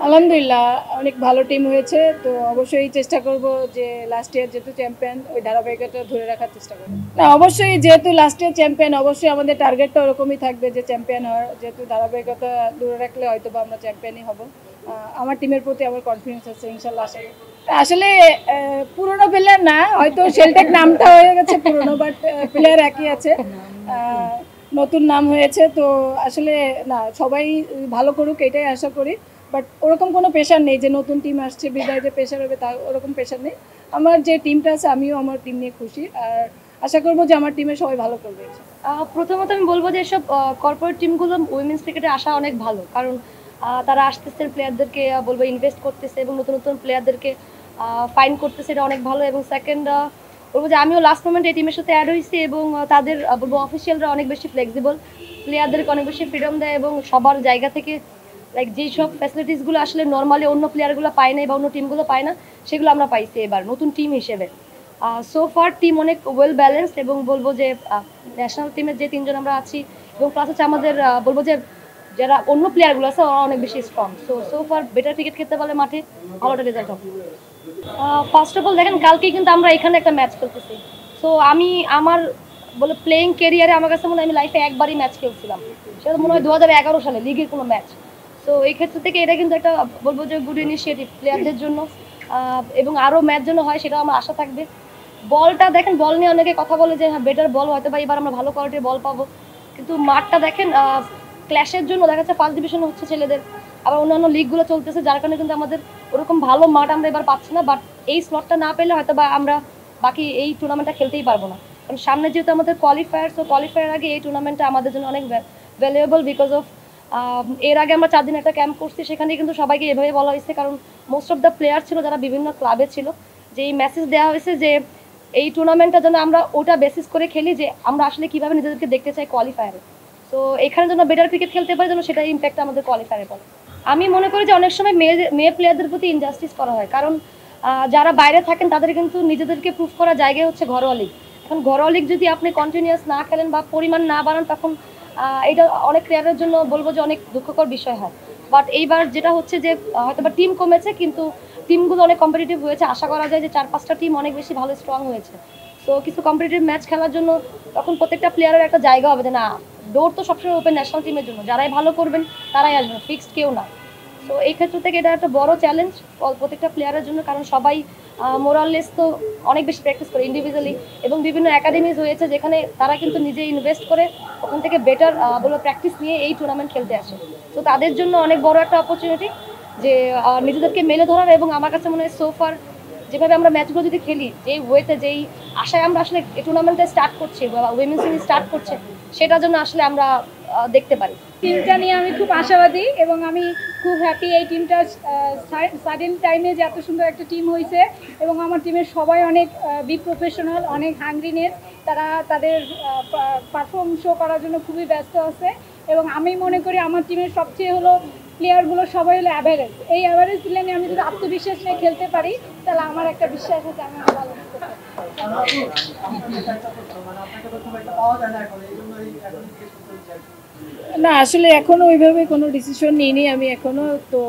আলহামদুলিল্লাহ অনেক ভালো টিম হয়েছে। তো অবশ্যই চেষ্টা করব যে লাস্ট ইয়ার যেহেতু চ্যাম্পিয়ন ওই ধারাবাহিকতা ধরে রাখার চেষ্টা করব। না অবশ্যই যেহেতু লাস্ট ইয়ার চ্যাম্পিয়ন অবশ্যই আমাদের টার্গেটটা ওরকমই থাকবে যে চ্যাম্পিয়ন হওয়ার। যেহেতু ধারাবাহিকতা ধরে রাখলে হয়তো বা আমরা চ্যাম্পিয়নই হব। আমার টিমের প্রতি আমার কনফিডেন্স আছে ইনশাল্লাহ। আসলে পুরনো প্লেয়ার না, হয়তো শেলটেক নামটা হয়ে গেছে পুরনো, বাট প্লেয়ার একই আছে। নতুন নাম হয়েছে তো আসলে না সবাই ভালো করুক এটাই আশা করি। বাট ওরকম কোনো প্রেশার নেই যে নতুন টিম আসছে বিদায় যে প্রেশার হবে, তা ওরকম প্রেশার নেই। আমার যে টিমটা আছে আমিও আমার টিম নিয়ে খুশি, আর আশা করবো যে আমার টিমে সবাই ভালো করবে। প্রথমত আমি বলবো যে এসব কর্পোরেট টিমগুলো উইমেন্স ক্রিকেটে আসা অনেক ভালো, কারণ তারা আসতেছে প্লেয়ারদেরকে বলবো ইনভেস্ট করতেছে এবং নতুন নতুন প্লেয়ারদেরকে ফাইন করতেছে, এটা অনেক ভালো। এবং সেকেন্ড বলবো যে আমিও লাস্ট মোমেন্টে এই টিমের সাথে অ্যাড হয়েছি এবং তাদের বলবো অফিসিয়ালরা অনেক বেশি ফ্লেক্সিবল, প্লেয়ারদেরকে অনেক বেশি ফ্রিডম দেয় এবং সবার জায়গা থেকে লাইক যেই সব ফ্যাসিলিটিসগুলো আসলে নর্মালি অন্য প্লেয়ারগুলো পায় না বা অন্য টিমগুলো পায় না, সেগুলো আমরা পাইছি এবার নতুন টিম হিসেবে। সো ফার টিম অনেক ওয়েল ব্যালেন্সড এবং বলবো যে ন্যাশনাল টিমের যে তিনজন আমরা আছি এবং প্লাস হচ্ছে আমাদের বলবো যে যারা অন্য প্লেয়ারগুলো আছে ওরা অনেক বেশি strong. So far better cricket খেলতে পারলে মাঠে ভালো একটা রেজাল্ট হবে। ফার্স্ট অফ অল দেখেন কালকেই কিন্তু আমরা এখানে একটা ম্যাচ খেলতেছি। সো আমি আমার বলে প্লেয়িং কেরিয়ারে আমার কাছে মনে হয় আমি লাইফে একবারই ম্যাচ খেলছিলাম, সেটা মনে হয় 2011 সালে লিগের কোনো ম্যাচ। সো এই ক্ষেত্র থেকে এটা কিন্তু একটা বলবো যে গুড ইনিশিয়েটিভ প্লেয়ারদের জন্য, এবং আরও ম্যাচ যেন হয় সেটাও আমার আশা থাকবে। বলটা দেখেন, বল নিয়ে অনেকে কথা বলে যে হ্যাঁ বেটার বল হয়তো বা এবার আমরা ভালো কোয়ালিটির বল পাবো, কিন্তু মাঠটা দেখেন ক্ল্যাশের জন্য দেখা যাচ্ছে ফার্স্ট ডিভিশন হচ্ছে ছেলেদের, আবার অন্যান্য লিগগুলো চলতেছে, যার কারণে কিন্তু আমাদের ওরকম ভালো মাঠ আমরা এবার পাচ্ছি না। বাট এই স্লটটা না পেলে হয়তো বা আমরা বাকি এই টুর্নামেন্টটা খেলতেই পারবো না, কারণ সামনে যেহেতু আমাদের কোয়ালিফায়ার, সো কোয়ালিফায়ার আগে এই টুর্নামেন্টটা আমাদের জন্য অনেক ভ্যালুয়েবল বিকজ অফ এর আগে আমরা 4 দিন একটা ক্যাম্প করছি, সেখানে কিন্তু সবাইকে এভাবে বলা হয়েছে, কারণ মোস্ট অফ দ্য প্লেয়ার ছিল যারা বিভিন্ন ক্লাবে ছিল, যে এই মেসেজ দেওয়া হয়েছে যে এই টুর্নামেন্টটা যেন আমরা ওটা বেসিস করে খেলি যে আমরা আসলে কীভাবে নিজেদেরকে দেখতে চাই কোয়ালিফায়ারে। সো এখানে যেন বেটার ক্রিকেট খেলতে পারে যেন সেটা ইম্প্যাক্ট আমাদের কোয়ালিফায়ারে পড়ে। আমি মনে করি যে অনেক সময় মেয়ে প্লেয়ারদের প্রতি ইনজাস্টিস করা হয়, কারণ যারা বাইরে থাকেন তাদের কিন্তু নিজেদেরকে প্রুভ করার জায়গায় হচ্ছে ঘরোয়া লিগ। এখন ঘরোয়া লিগ যদি আপনি কন্টিনিউয়াস না খেলেন বা পরিমাণ না বাড়ান, তখন এটা অনেক প্লেয়ারের জন্য বলবো যে অনেক দুঃখকর বিষয় হয়। বাট এইবার যেটা হচ্ছে যে হয়তো বা টিম কমেছে কিন্তু টিমগুলো অনেক কম্পিটিটিভ হয়েছে, আশা করা যায় যে 4-5টা টিম অনেক বেশি ভালো স্ট্রং হয়েছে। সো কিছু কম্পিটিটিভ ম্যাচ খেলার জন্য তখন প্রত্যেকটা প্লেয়ারের একটা জায়গা হবে যে না, ডোর তো সবসময় ওপেন ন্যাশনাল টিমের জন্য, যারাই ভালো করবেন তারাই আসবেন, ফিক্সড কেউ না। সো এই ক্ষেত্র থেকে এটা একটা বড় চ্যালেঞ্জ প্রত্যেকটা প্লেয়ারের জন্য, কারণ সবাই মোরাললেস তো অনেক বেশি প্র্যাকটিস করে ইন্ডিভিজুয়ালি, এবং বিভিন্ন একাডেমিজ হয়েছে যেখানে তারা কিন্তু নিজে ইনভেস্ট করে ওখান থেকে বেটার বলে প্র্যাকটিস নিয়ে এই টুর্নামেন্ট খেলতে আসে। তো তাদের জন্য অনেক বড় একটা অপরচুনিটি যে নিজেদেরকে মেলে ধরার। এবং আমার কাছে মনে হয় সোফার যেভাবে আমরা ম্যাচগুলো যদি খেলি, যেই ওয়েতে যেই আশায় আমরা আসলে এই টুর্নামেন্টে স্টার্ট করছি বা উইমেন্স টিম স্টার্ট করছে, সেটার জন্য আসলে আমরা দেখতে পারি। টিমটা নিয়ে আমি খুব আশাবাদী এবং আমি খুব হ্যাপি এই টিমটা সাডেন টাইমে যে এত সুন্দর একটা টিম হয়েছে। এবং আমার টিমের সবাই অনেক বি প্রফেশনাল, অনেক হাংরিনেস, তারা তাদের পারফর্ম শো করার জন্য খুবই ব্যস্ত আছে। এবং আমি মনে করি আমার টিমের সবচেয়ে হলো প্লেয়ারগুলো সবাই হলো অ্যাভারেজ। এই অ্যাভারেজ প্লেয়ার নিয়ে আমি যদি আত্মবিশ্বাস নিয়ে খেলতে পারি তাহলে আমার একটা বিশ্বাস আছে আমি ভালো করতে পারি। না আসলে এখনো ওইভাবে কোনো ডিসিশন নিইনি আমি এখনো, তো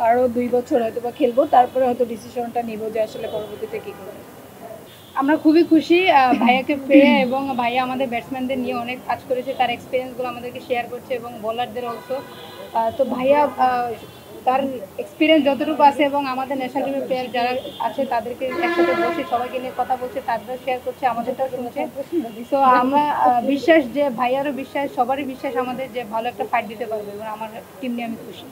আরও 2 বছর হয়তো বা খেলবো, তারপরে হয়তো ডিসিশনটা নিব যে আসলে পরবর্তীতে কী করবো। আমরা খুবই খুশি ভাইয়াকে পেয়ে, এবং ভাইয়া আমাদের ব্যাটসম্যানদের নিয়ে অনেক কাজ করেছে, তার এক্সপিরিয়েন্সগুলো আমাদেরকে শেয়ার করছে এবং বোলারদের অলসো। তো ভাইয়া তার এক্সপিরিয়েন্স যতটুকু আছে এবং আমাদের ন্যাশনাল টিমের প্লেয়ার যারা আছে তাদেরকে একসাথে বসে সবাইকে নিয়ে কথা বলছে, তাদেরও শেয়ার করছে, আমাদেরটাও শুনছে। তো আমরা বিশ্বাস যে ভাইয়ারও বিশ্বাস, সবারই বিশ্বাস আমাদের যে ভালো একটা ফাইট দিতে পারবে, এবং আমার টিম নিয়ে আমি খুশি।